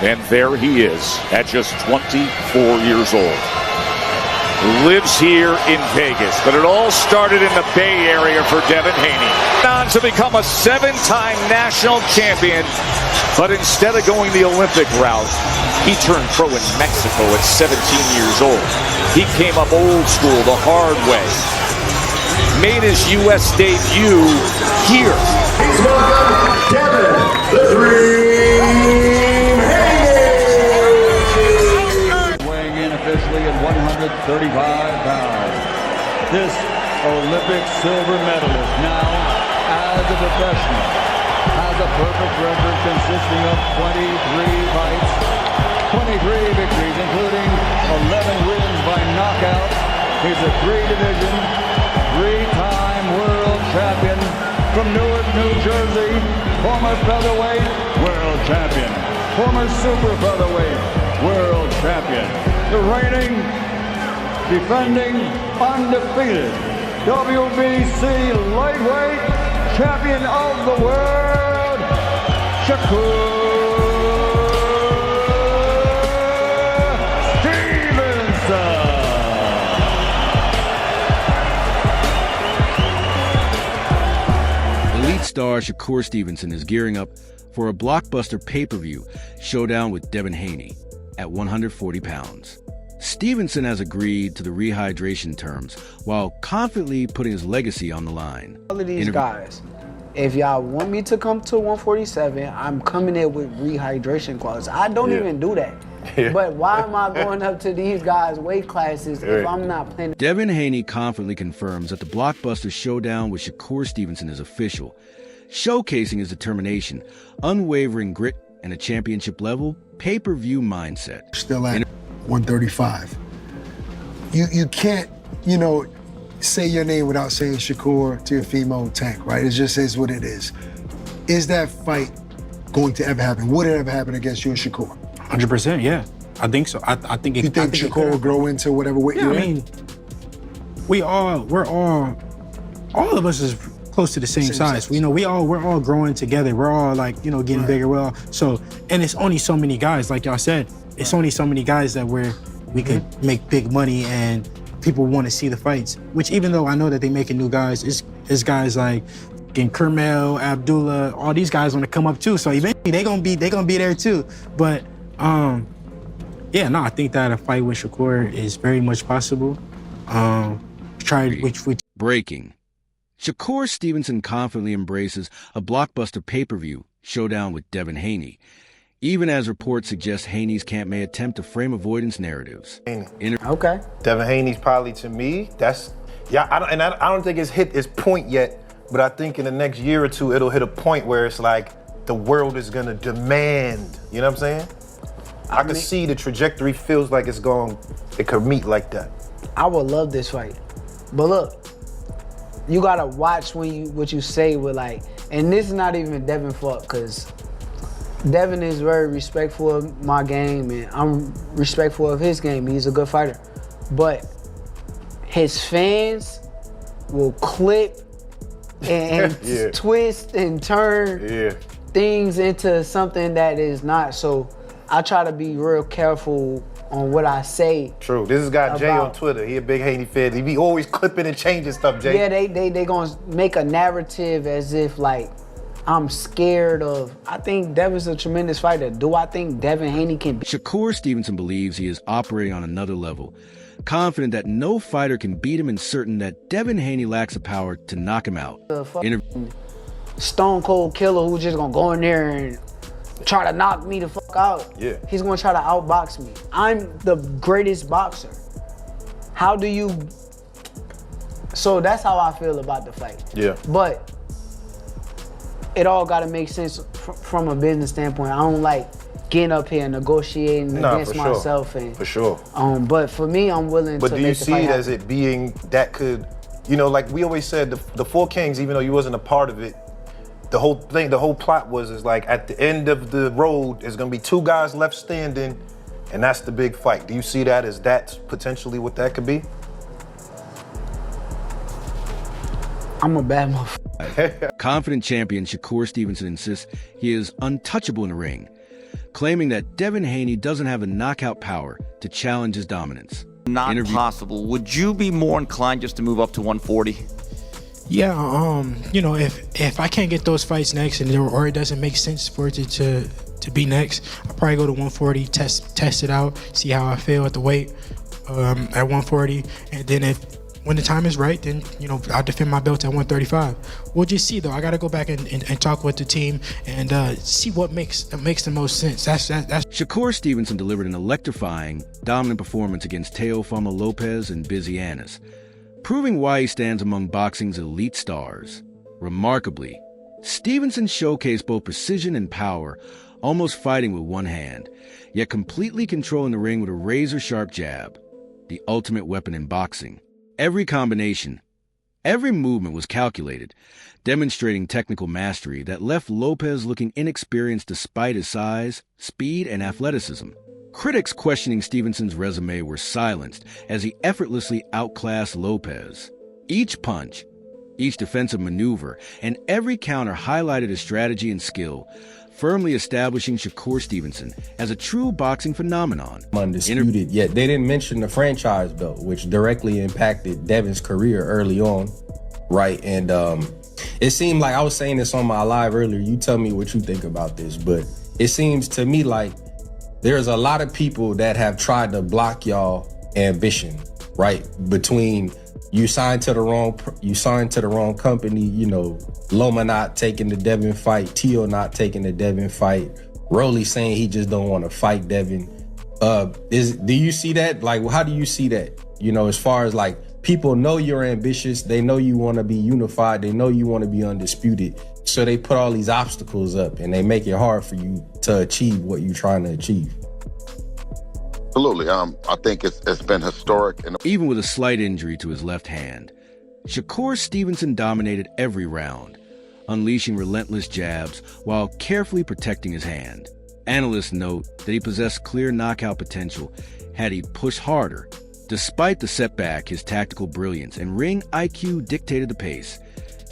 And there he is at just 24 years old. Lives here in Vegas, but it all started in the Bay Area for Devin Haney. On to become a 7-time national champion, but instead of going the Olympic route, he turned pro in Mexico at 17 years old. He came up old school, the hard way. Made his U.S. debut here. Please welcome Devin, the Dream Haney. Weighing in officially at 135 pounds. This Olympic silver medalist now, as a professional, has a perfect record consisting of 23 fights, 23 victories, including 11 wins by knockout. He's a three-division, three-time world champion from Newark, New Jersey, former featherweight world champion, former super featherweight world champion, the reigning, defending, undefeated WBC lightweight champion of the world, Shakur Stevenson. Elite star Shakur Stevenson is gearing up for a blockbuster pay-per-view showdown with Devin Haney at 140 pounds. Stevenson has agreed to the rehydration terms while confidently putting his legacy on the line. All of these guys, if y'all want me to come to 147, I'm coming in with rehydration clauses. I don't even do that. But why am I going up to these guys' weight classes if I'm not playing? Devin Haney confidently confirms that the blockbuster showdown with Shakur Stevenson is official, showcasing his determination, unwavering grit, and a championship-level pay-per-view mindset. Still at 135. You can't, say your name without saying Shakur to your female tank, right? It just is what it is. Is that fight going to ever happen? Would it ever happen against you and Shakur? 100%, yeah. I think so. I think it. You think Shakur will grow into whatever weight you're in? I mean, we're all of us is close to the same size. We're all growing together. We're all getting bigger. Well, and it's only so many guys, like y'all said. It's only so many guys that we could make big money and people want to see the fights. Which, even though I know that they making new guys, it's guys like Kermel, Abdullah, all these guys want to come up too. So eventually they gonna be there too. But I think that a fight with Shakur is very much possible. Breaking. Shakur Stevenson confidently embraces a blockbuster pay-per-view showdown with Devin Haney, even as reports suggest Haney's camp may attempt to frame avoidance narratives. Okay. Devin Haney's probably, to me, I don't think it's hit its point yet, but I think in the next year or two, it'll hit a point where it's like the world is gonna demand, you know what I'm saying? I can see the trajectory feels like it could meet like that. I would love this fight. But look, you gotta watch what you say with and this is not even Devin fault, because Devin is very respectful of my game and I'm respectful of his game. He's a good fighter. But his fans will clip and twist and turn things into something that is not. So I try to be real careful on what I say. True. This is guy Jay on Twitter. He a big Haney fan. He be always clipping and changing stuff, Jay. Yeah, they gonna make a narrative as if I'm scared of. I think Devin's a tremendous fighter. Do I think Devin Haney can beat? Shakur Stevenson believes he is operating on another level, confident that no fighter can beat him and certain that Devin Haney lacks the power to knock him out. Stone cold killer who's just gonna go in there and try to knock me the fuck out. Yeah. He's gonna try to outbox me. I'm the greatest boxer. How do you? So that's how I feel about the fight. Yeah. But it all gotta make sense from a business standpoint. I don't like getting up here and negotiating against myself. And, for sure. But for me, I'm willing to make the fight. But do you see it as it being that could, like we always said, the Four Kings, even though you wasn't a part of it, the whole plot was at the end of the road, there's gonna be two guys left standing, and that's the big fight. Do you see that as that's potentially what that could be? I'm a bad motherfucker. Confident champion Shakur Stevenson insists he is untouchable in the ring, claiming that Devin Haney doesn't have the knockout power to challenge his dominance. Not possible. Would you be more inclined just to move up to 140? Yeah, you know, if I can't get those fights next, or it doesn't make sense for it to be next, I'll probably go to 140, test it out, see how I feel at the weight at 140, and then when the time is right, then, you know, I'll defend my belt at 135. We'll just see, though. I got to go back and talk with the team and see what makes the most sense. That's Shakur Stevenson delivered an electrifying, dominant performance against Teofimo Lopez and Busy Annis, proving why he stands among boxing's elite stars. Remarkably, Stevenson showcased both precision and power, almost fighting with one hand, yet completely controlling the ring with a razor-sharp jab, the ultimate weapon in boxing. Every combination, every movement was calculated, demonstrating technical mastery that left Lopez looking inexperienced despite his size, speed, and athleticism. Critics questioning Stevenson's resume were silenced as he effortlessly outclassed Lopez. Each punch, each defensive maneuver, and every counter highlighted his strategy and skill, firmly establishing Shakur Stevenson as a true boxing phenomenon. Undisputed, yet they didn't mention the franchise belt, which directly impacted Devin's career early on, right? And it seemed like, I was saying this on my live earlier, you tell me what you think about this, but it seems to me like there's a lot of people that have tried to block y'all ambition, right? Between you signed to the wrong company, you know, Loma not taking the Devin fight, Tio not taking the Devin fight, Rolly saying he just don't want to fight Devin. Do you see that? Like, how do you see that? You know, as far as like, people know you're ambitious, they know you want to be unified, they know you want to be undisputed, so they put all these obstacles up and they make it hard for you to achieve what you're trying to achieve. Absolutely. I think it's been historic. Even with a slight injury to his left hand, Shakur Stevenson dominated every round, unleashing relentless jabs while carefully protecting his hand. Analysts note that he possessed clear knockout potential had he pushed harder. Despite the setback, his tactical brilliance and ring IQ dictated the pace,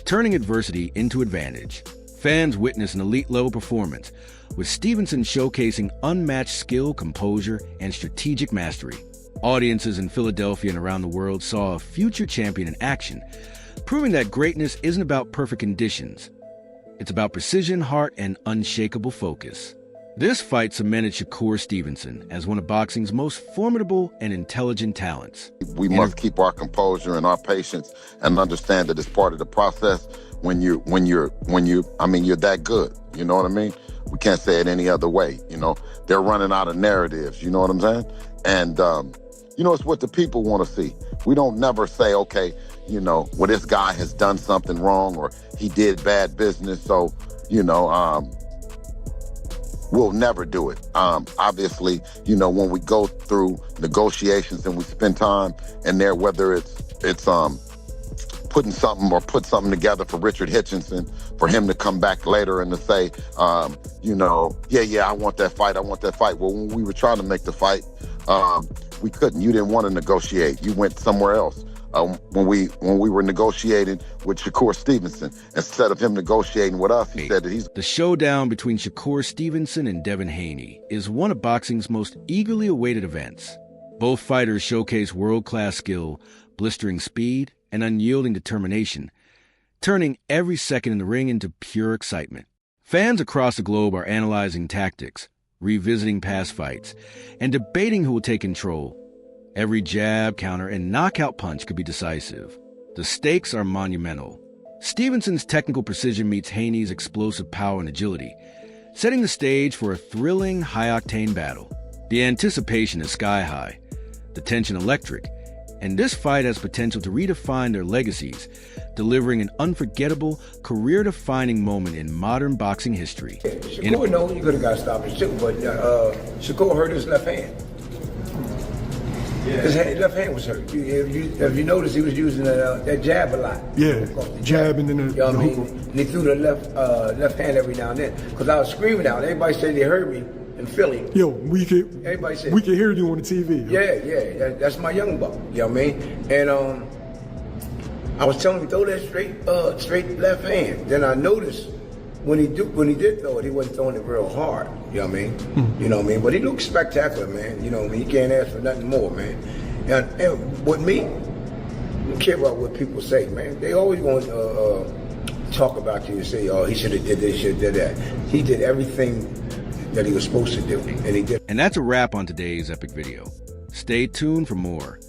turning adversity into advantage. Fans witnessed an elite-level performance, with Stevenson showcasing unmatched skill, composure, and strategic mastery. Audiences in Philadelphia and around the world saw a future champion in action, proving that greatness isn't about perfect conditions. It's about precision, heart, and unshakable focus. This fight cemented Shakur Stevenson as one of boxing's most formidable and intelligent talents. We must keep our composure and our patience and understand that it's part of the process when you're that good. You know what I mean? We can't say it any other way. You know, they're running out of narratives. You know what I'm saying? And, you know, it's what the people want to see. We don't never say, okay, you know, well, this guy has done something wrong or he did bad business. So, you know, we'll never do it. Obviously, you know, when we go through negotiations and we spend time in there, whether it's put something together for Richard Hitchinson, for him to come back later and to say, you know, yeah, I want that fight. Well, when we were trying to make the fight, we couldn't. You didn't want to negotiate. You went somewhere else. When we were negotiating with Shakur Stevenson, instead of him negotiating with us, he said that he's... The showdown between Shakur Stevenson and Devin Haney is one of boxing's most eagerly awaited events. Both fighters showcase world-class skill, blistering speed, and unyielding determination, turning every second in the ring into pure excitement. Fans across the globe are analyzing tactics, revisiting past fights, and debating who will take control. Every jab, counter, and knockout punch could be decisive. The stakes are monumental. Stevenson's technical precision meets Haney's explosive power and agility, setting the stage for a thrilling, high-octane battle. The anticipation is sky-high, the tension electric, and this fight has potential to redefine their legacies, delivering an unforgettable, career-defining moment in modern boxing history. Shakur knows he could have got stopped his too, but Shakur hurt his left hand. His left hand was hurt. If you notice, he was using that jab a lot. Yeah, jab and then the hook. And he threw the left hand every now and then. Because I was screaming out. Everybody said they heard me in Philly. Yo, we could hear you on the TV. Yo. Yeah, that's my young buck. You know what I mean? And I was telling him, throw that straight left hand. Then I noticed when he did throw it, he wasn't throwing it real hard. You know what I mean? You know what I mean? But he looked spectacular, man. You know what I mean? You can't ask for nothing more, man. And with me, I don't care about what people say, man. They always going to talk about you and say, oh, he should have did this, should have did that. He did everything that he was supposed to do, and he did. And that's a wrap on today's epic video. Stay tuned for more.